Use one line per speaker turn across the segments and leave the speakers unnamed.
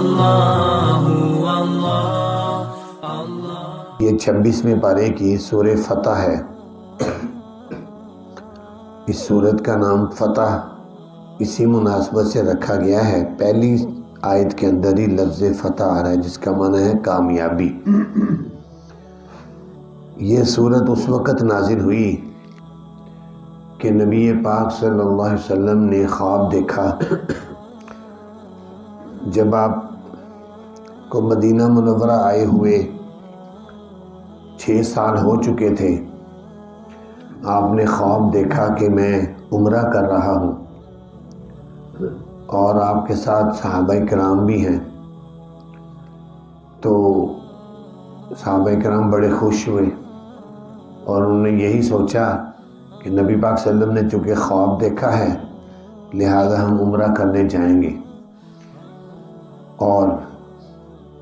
اللہ اللہ۔
یہ 26ویں پارے کی سورہ فتح ہے۔ اس سورت کا نام فتح اسی مناسبت سے رکھا گیا ہے، پہلی آیت کے اندر ہی لفظ فتح آ رہا ہے جس کا معنی ہے کامیابی۔ یہ سورت اس وقت نازل ہوئی کہ نبی پاک صلی اللہ علیہ وسلم نے خواب دیکھا جب آپ کو مدینہ منورہ آئے ہوئے 6 سال ہو چکے تھے۔ آپ نے خواب دیکھا کہ میں عمرہ کر رہا ہوں اور آپ کے ساتھ صحابہ کرام بھی ہیں، تو صحابہ کرام بڑے خوش ہوئے اور انہوں نے یہی سوچا کہ نبی پاک صلی اللہ علیہ وسلم نے چونکہ خواب دیکھا ہے لہذا ہم عمرہ کرنے جائیں گے، اور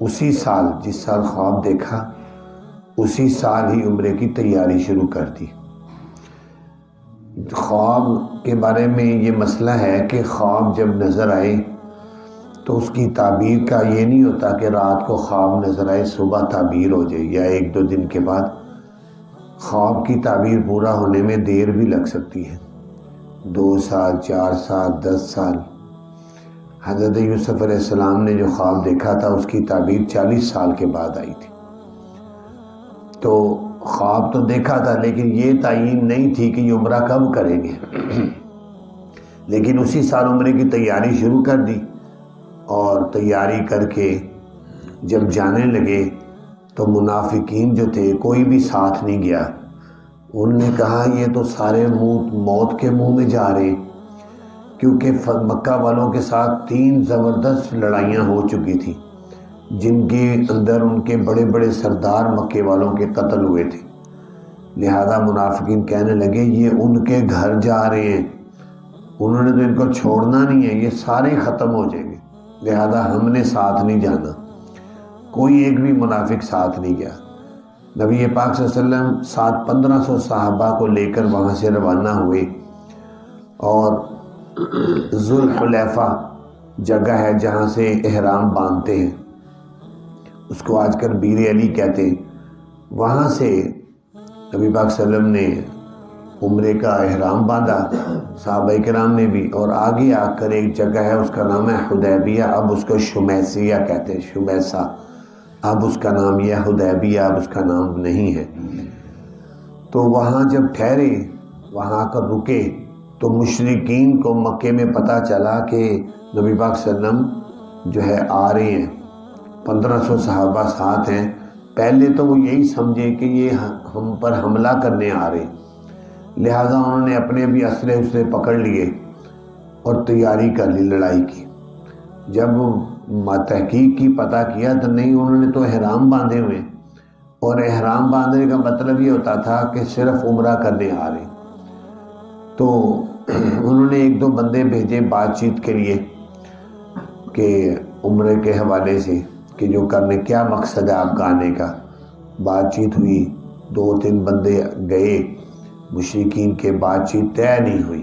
اسی سال جس سال خواب دیکھا اسی سال ہی عمرے کی تیاری شروع کر دی۔ خواب کے بارے میں یہ مسئلہ ہے کہ خواب جب نظر آئے تو اس کی تعبیر کا یہ نہیں ہوتا کہ رات کو خواب نظر آئے صبح تعبیر ہو جائے یا 1-2 دن کے بعد۔ خواب کی تعبیر پورا ہونے میں دیر بھی لگ سکتی ہے، 2 سال 4 سال 10 سال۔ حضرت یوسف علیہ السلام نے جو خواب دیکھا تھا اس کی تعبیر 40 سال کے بعد آئی تھی۔ تو خواب تو دیکھا تھا لیکن یہ تعین نہیں تھی کہ یہ عمرہ کب کریں گے، لیکن اسی سال عمرے کی تیاری شروع کر دی، اور تیاری کر کے جب جانے لگے تو منافقین جو تھے کوئی بھی ساتھ نہیں گیا۔ انہوں نے کہا یہ تو سارے موت کے منہ میں جا رہے، کیونکہ مکہ والوں کے ساتھ 3 زبردست لڑائیاں ہو چکی تھیں جن کے اندر ان کے بڑے بڑے سردار مکے والوں کے قتل ہوئے تھے۔ لہذا منافقین کہنے لگے یہ ان کے گھر جا رہے ہیں، انہوں نے تو ان کو چھوڑنا نہیں ہے، یہ سارے ختم ہو جائیں گے، لہذا ہم نے ساتھ نہیں جانا۔ کوئی ایک بھی منافق ساتھ نہیں گیا۔ نبی پاک صلی اللہ علیہ وسلم ساتھ 1500 صحابہ کو لے کر وہاں سے روانہ ہوئے، اور ذوالحلیفہ جگہ ہے جہاں سے احرام باندھتے ہیں، اس کو آج کل بیر علی کہتے ہیں، وہاں سے نبی پاک صلی اللہ علیہ وسلم نے عمرے کا احرام باندھا، صحابہ کرام نے بھی، اور آگے آ کر ایک جگہ ہے اس کا نام ہے حدیبیہ، اب اس کو شمیسیہ کہتے ہیں، شمیسہ، اب اس کا نام یہ حدیبیہ، اب اس کا نام نہیں ہے۔ تو وہاں جب ٹھہرے، وہاں کر رکے، تو مشرکین کو مکے میں پتہ چلا کہ نبی پاک صلی اللہ علیہ وسلم جو ہے آ رہے ہیں، 1500 صحابہ ساتھ ہیں۔ پہلے تو وہ یہی سمجھے کہ یہ ہم پر حملہ کرنے آ رہے، لہٰذا انہوں نے اپنے بھی اسلحے پکڑ لیے اور تیاری کر لی لڑائی کی۔ جب تحقیق کی پتہ کیا تو نہیں، انہوں نے تو احرام باندھے ہوئے، اور احرام باندھنے کا مطلب یہ ہوتا تھا کہ صرف عمرہ کرنے آ رہے۔ تو انہوں نے 1-2 بندے بھیجے بات چیت کے لیے کہ عمرے کے حوالے سے کہ جو کرنے کیا مقصد ہے آپ کا آنے کا۔ بات چیت ہوئی، 2-3 بندے گئے مشرکین کے، بات چیت طے نہیں ہوئی۔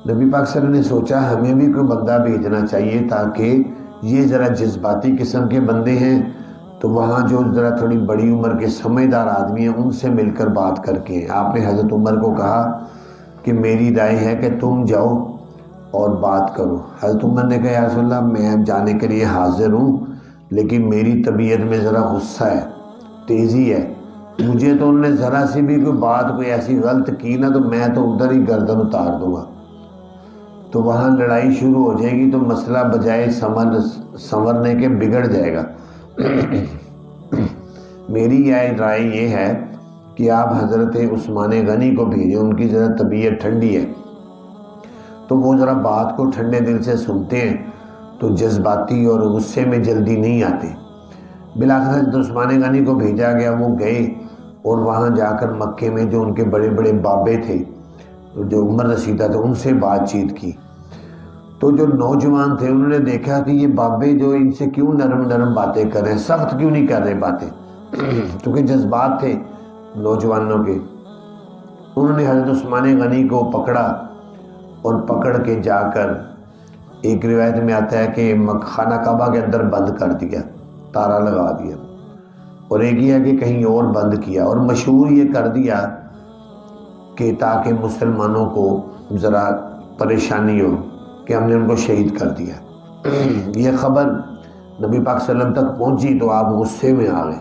نبی پاک صلی اللہ علیہ وسلم نے سوچا ہمیں بھی کوئی بندہ بھیجنا چاہیے تاکہ یہ ذرا جذباتی قسم کے بندے ہیں، تو وہاں جو ذرا تھوڑی بڑی عمر کے سمجھدار آدمی ہیں ان سے مل کر بات کر کے۔ آپ نے حضرت عمر کو کہا کہ میری رائے ہے کہ تم جاؤ اور بات کرو۔ حضرت عمر نے کہا یا رسول اللہ میں اب جانے کے لیے حاضر ہوں، لیکن میری طبیعت میں ذرا غصہ ہے، تیزی ہے، مجھے تو انہوں نے ذرا سی بھی کوئی بات کوئی ایسی غلط کی نا تو میں تو ادھر ہی گردن اتار دوں گا، تو وہاں لڑائی شروع ہو جائے گی تو مسئلہ بجائے سنورنے کے بگڑ جائے گا۔ میری رائے یہ ہے کہ آپ حضرت عثمان غنی کو بھیجیں، ان کی ذرا طبیعت ٹھنڈی ہے، تو وہ ذرا بات کو ٹھنڈے دل سے سنتے ہیں تو جذباتی اور غصے میں جلدی نہیں آتے۔ بالآخر حضرت عثمان غنی کو بھیجا گیا، وہ گئے اور وہاں جا کر مکے میں جو ان کے بڑے بڑے بابے تھے جو عمر رسیدہ تھے ان سے بات چیت کی۔ تو جو نوجوان تھے انہوں نے دیکھا کہ یہ بابے جو ان سے کیوں نرم نرم باتیں کر رہے ہیں، سخت کیوں نہیں کر رہے باتیں، کیونکہ جذبات تھے نوجوانوں کے۔ انہوں نے حضرت عثمان غنی کو پکڑا اور پکڑ کے جا کر ایک روایت میں آتا ہے کہ خانہ کعبہ کے اندر بند کر دیا، تالا لگا دیا، اور ایک یہ ہے کہ کہیں اور بند کیا، اور مشہور یہ کر دیا کہ تاکہ مسلمانوں کو ذرا پریشانی ہو کہ ہم نے ان کو شہید کر دیا۔ یہ خبر نبی پاک صلی اللہ علیہ وسلم تک پہنچی تو آپ غصے میں آ گئے۔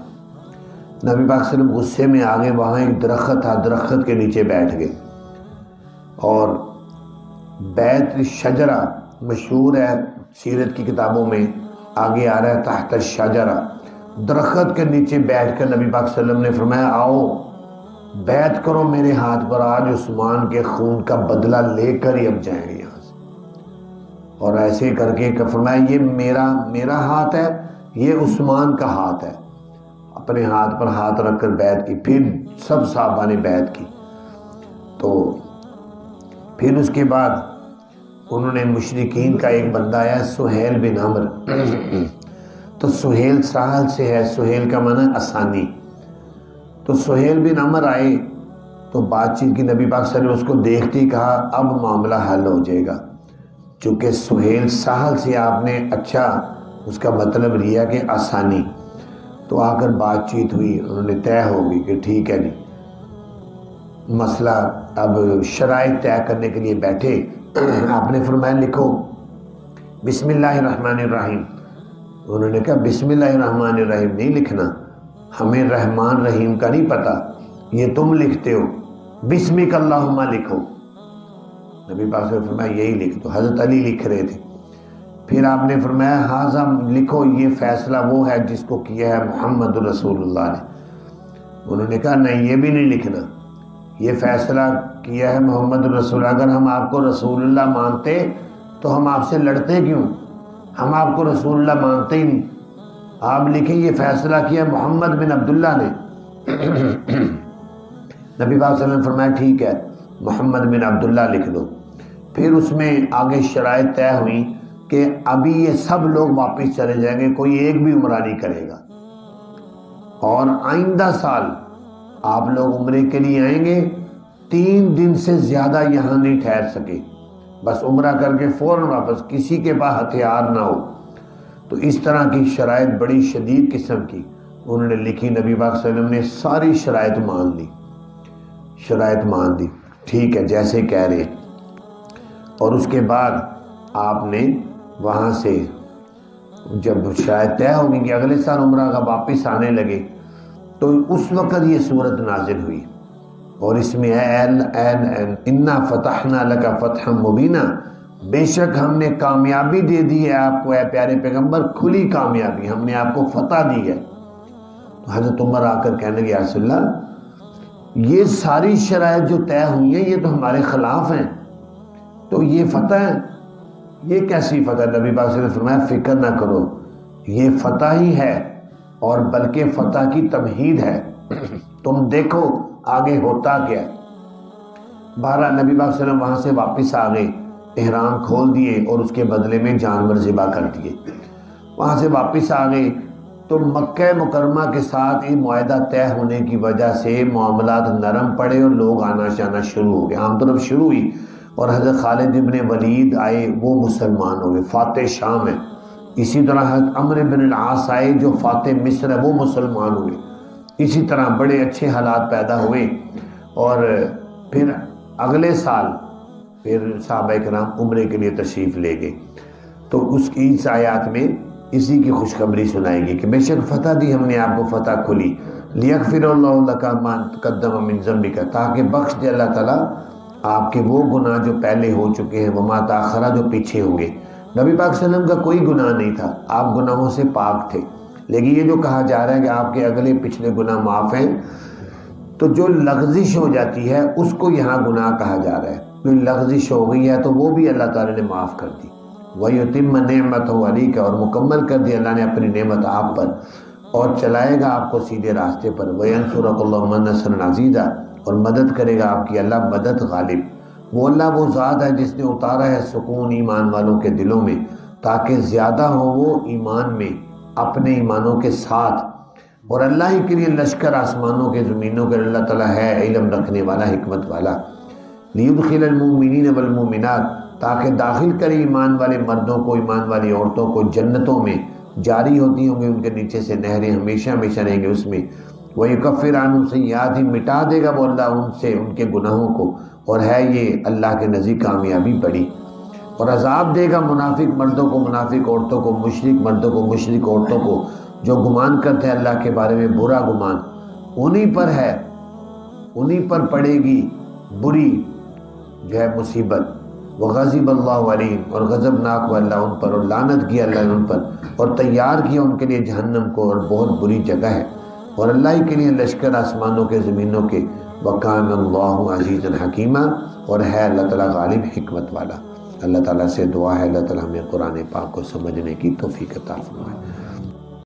نبی پاک صلی اللہ علیہ وسلم غصے میں آ گئے، وہاں ایک درخت تھا، درخت کے نیچے بیٹھ گئے، اور بیت شجرہ مشہور ہے سیرت کی کتابوں میں، آگے آ رہا ہے تحت الشجرہ، درخت کے نیچے بیٹھ کر نبی پاک صلی اللہ علیہ وسلم نے فرمایا آؤ بیعت کرو میرے ہاتھ پر، آج عثمان کے خون کا بدلہ لے کر ہی اب جائیں گے یہاں سے۔ اور ایسے کر کے فرمایا یہ میرا ہاتھ ہے، یہ عثمان کا ہاتھ ہے، اپنے ہاتھ پر ہاتھ رکھ کر بیعت کی۔ پھر سب صحابہ نے بیعت کی، تو پھر اس کے بعد انہوں نے مشرکین کا ایک بندہ آیا سہیل بن عمر، تو سہیل سہل سے ہے، سہیل کا معنی آسانی، تو سہیل بن عمر آئے تو بات چیت کی، نبی پاک صلی اللہ علیہ وسلم اس کو دیکھتے ہی کہا اب معاملہ حل ہو جائے گا، چونکہ سہیل سہل سے آپ نے اچھا اس کا مطلب لیا کہ آسانی، تو آ کر بات چیت ہوئی، انہوں نے طے ہو گئی کہ ٹھیک ہے جی مسئلہ، اب شرائط طے کرنے کے لیے بیٹھے۔ آپ نے فرمایا لکھو بسم اللہ الرحمن الرحیم، انہوں نے کہا بسم اللہ الرحمن الرحیم نہیں لکھنا، ہمیں رحمان رحیم کا نہیں پتہ، یہ تم لکھتے ہو، بسمک اللہم لکھو۔ نبی پاک صلی اللہ علیہ وسلم نے فرمایا یہی لکھ دو، حضرت علی لکھ رہے تھے۔ پھر آپ نے فرمایا ہاذا لکھو، یہ فیصلہ وہ ہے جس کو کیا ہے محمد رسول اللہ نے۔ انہوں نے کہا نہیں یہ بھی نہیں لکھنا، یہ فیصلہ کیا ہے محمد رسول، اگر ہم آپ کو رسول اللہ مانتے تو ہم آپ سے لڑتے کیوں، ہم آپ کو رسول اللہ مانتے ہی نہیں، آپ لکھیں یہ فیصلہ کیا محمد بن عبداللہ نے۔ نبی پاک صلی اللہ علیہ وسلم نے فرمایا ٹھیک ہے محمد بن عبداللہ لکھ دو۔ پھر اس میں آگے شرائط طے ہوئی کہ ابھی یہ سب لوگ واپس چلے جائیں گے، کوئی ایک بھی عمرہ نہیں کرے گا، اور آئندہ سال آپ لوگ عمرے کے لیے آئیں گے، 3 دن سے زیادہ یہاں نہیں ٹھہر سکے، بس عمرہ کر کے فوراً واپس، کسی کے پاس ہتھیار نہ ہو۔ تو اس طرح کی شرائط بڑی شدید قسم کی انہوں نے لکھی، نبی پاک صلی اللہ علیہ وسلم نے ساری شرائط مان لی، شرائط مان دی، ٹھیک ہے جیسے کہہ رہے۔ اور اس کے بعد آپ نے وہاں سے جب شرائط طے ہوگی کہ اگلے سال عمرہ کا واپس آنے لگے، تو اس وقت یہ صورت نازل ہوئی، اور اس میں انا فتحنا لک فتحا مبینا، بے شک ہم نے کامیابی دے دی ہے آپ کو اے پیارے پیغمبر، کھلی کامیابی، ہم نے آپ کو فتح دی ہے۔ تو حضرت عمر آ کر کہنے لگے یا رسول اللہ یہ ساری شرائط جو طے ہوئی ہیں یہ تو ہمارے خلاف ہیں، تو یہ فتح ہے، یہ کیسی فتح؟ نبی پاک صلی اللہ علیہ وسلم نے فرمایا فکر نہ کرو، یہ فتح ہی ہے، اور بلکہ فتح کی تمہید ہے، تم دیکھو آگے ہوتا کیا ہے۔ بہرحال نبی پاک صلی اللہ علیہ وسلم وہاں سے واپس آ گئے، احرام کھول دیے اور اس کے بدلے میں جانور ذبح کر دیے۔ وہاں سے واپس آ گئے تو مکہ مکرمہ کے ساتھ یہ معاہدہ طے ہونے کی وجہ سے معاملات نرم پڑے اور لوگ آنا جانا شروع ہو گئے، عام طرف شروع ہوئی، اور حضرت خالد ابن ولید آئے، وہ مسلمان ہو گئے، فاتح شام ہے۔ اسی طرح حضرت عمرو بن العاص آئے جو فاتح مصر ہے، وہ مسلمان ہوئے۔ اسی طرح بڑے اچھے حالات پیدا ہوئے، اور پھر اگلے سال پھر صحابہ کرام عمرے کے لیے تشریف لے گئے۔ تو اس کی اس آیات میں اسی کی خوشخبری سنائے گی کہ بے شک فتح دی ہم نے آپ کو، فتح کھلی، لیغفر اللہ لک ما تقدم من ذنبک، تاکہ بخش دے اللہ تعالیٰ آپ کے وہ گناہ جو پہلے ہو چکے ہیں، وما تاخرہ جو پیچھے ہوں گے۔ نبی پاک صلی اللہ علیہ وسلم کا کوئی گناہ نہیں تھا، آپ گناہوں سے پاک تھے، لیکن یہ جو کہا جا رہا ہے کہ آپ کے اگلے پچھلے گناہ معاف ہیں، تو جو لغزش ہو جاتی ہے اس کو یہاں گناہ کہا جا رہا ہے، جو لغزش ہو گئی ہے تو وہ بھی اللہ تعالیٰ نے معاف کر دی۔ وَيُتِمَّ نِعْمَتَهُ عَلَيْكَ، اور مکمل کر دی اللہ نے اپنی نعمت آپ پر، اور چلائے گا آپ کو سیدھے راستے پر۔ وَيَنْصُرَكَ اللَّهُ نَصْرًا عَزِيزًا، اور مدد کرے گا آپ کی اللہ مدد غالب۔ وہ اللہ وہ ذات ہے جس نے اتارا ہے سکون ایمان والوں کے دلوں میں، تاکہ زیادہ ہو وہ ایمان میں اپنے ایمانوں کے ساتھ، اور اللہ ہی کے لیے لشکر آسمانوں کے زمینوں کے، اللہ تعالیٰ ہے علم رکھنے والا، حکمت والا۔ لِيُدْخِلَ الْمُؤْمِنِينَ وَالْمُؤْمِنَاتِ، تاکہ داخل کرے ایمان والے مردوں کو، ایمان والی عورتوں کو جنتوں میں، جاری ہوتی ہوں گی ان کے نیچے سے نہریں، ہمیشہ ہمیشہ رہیں گے اس میں۔ وَيُكَفِّرْ عَنْهُمْ سَيِّئَاتِهِمْ، مٹا دے گا وہ اللہ ان سے ان کے گناہوں کو، اور ہے یہ اللہ کے نزدیک کامیابی بڑی۔ اور عذاب دے گا منافق مردوں کو، منافق عورتوں کو، مشرک مردوں کو، مشرک عورتوں کو، جو گمان کرتے ہیں اللہ کے بارے میں برا گمان، انہی پر ہے، انہی پر پڑے گی بری جو ہے مصیبت۔ وغضب اللہ علیہم، اور غضبناک ہوا اللہ ان پر، اور لعنت کیا اللہ نے ان پر، اور تیار کیا ان کے لیے جہنم کو، اور بہت بری جگہ ہے۔ اور اللہ ہی کے لیے لشکر آسمانوں کے زمینوں کے، وَكَانَ اللَّهُ عَزِيزًا حَكِيمًا، اور ہے اللہ تعالیٰ غالب حکمت والا۔ اللہ تعالیٰ سے دعا ہے اللہ تعالیٰ ہمیں قرآن پاک کو سمجھنے کی توفیق عطا فرمائے۔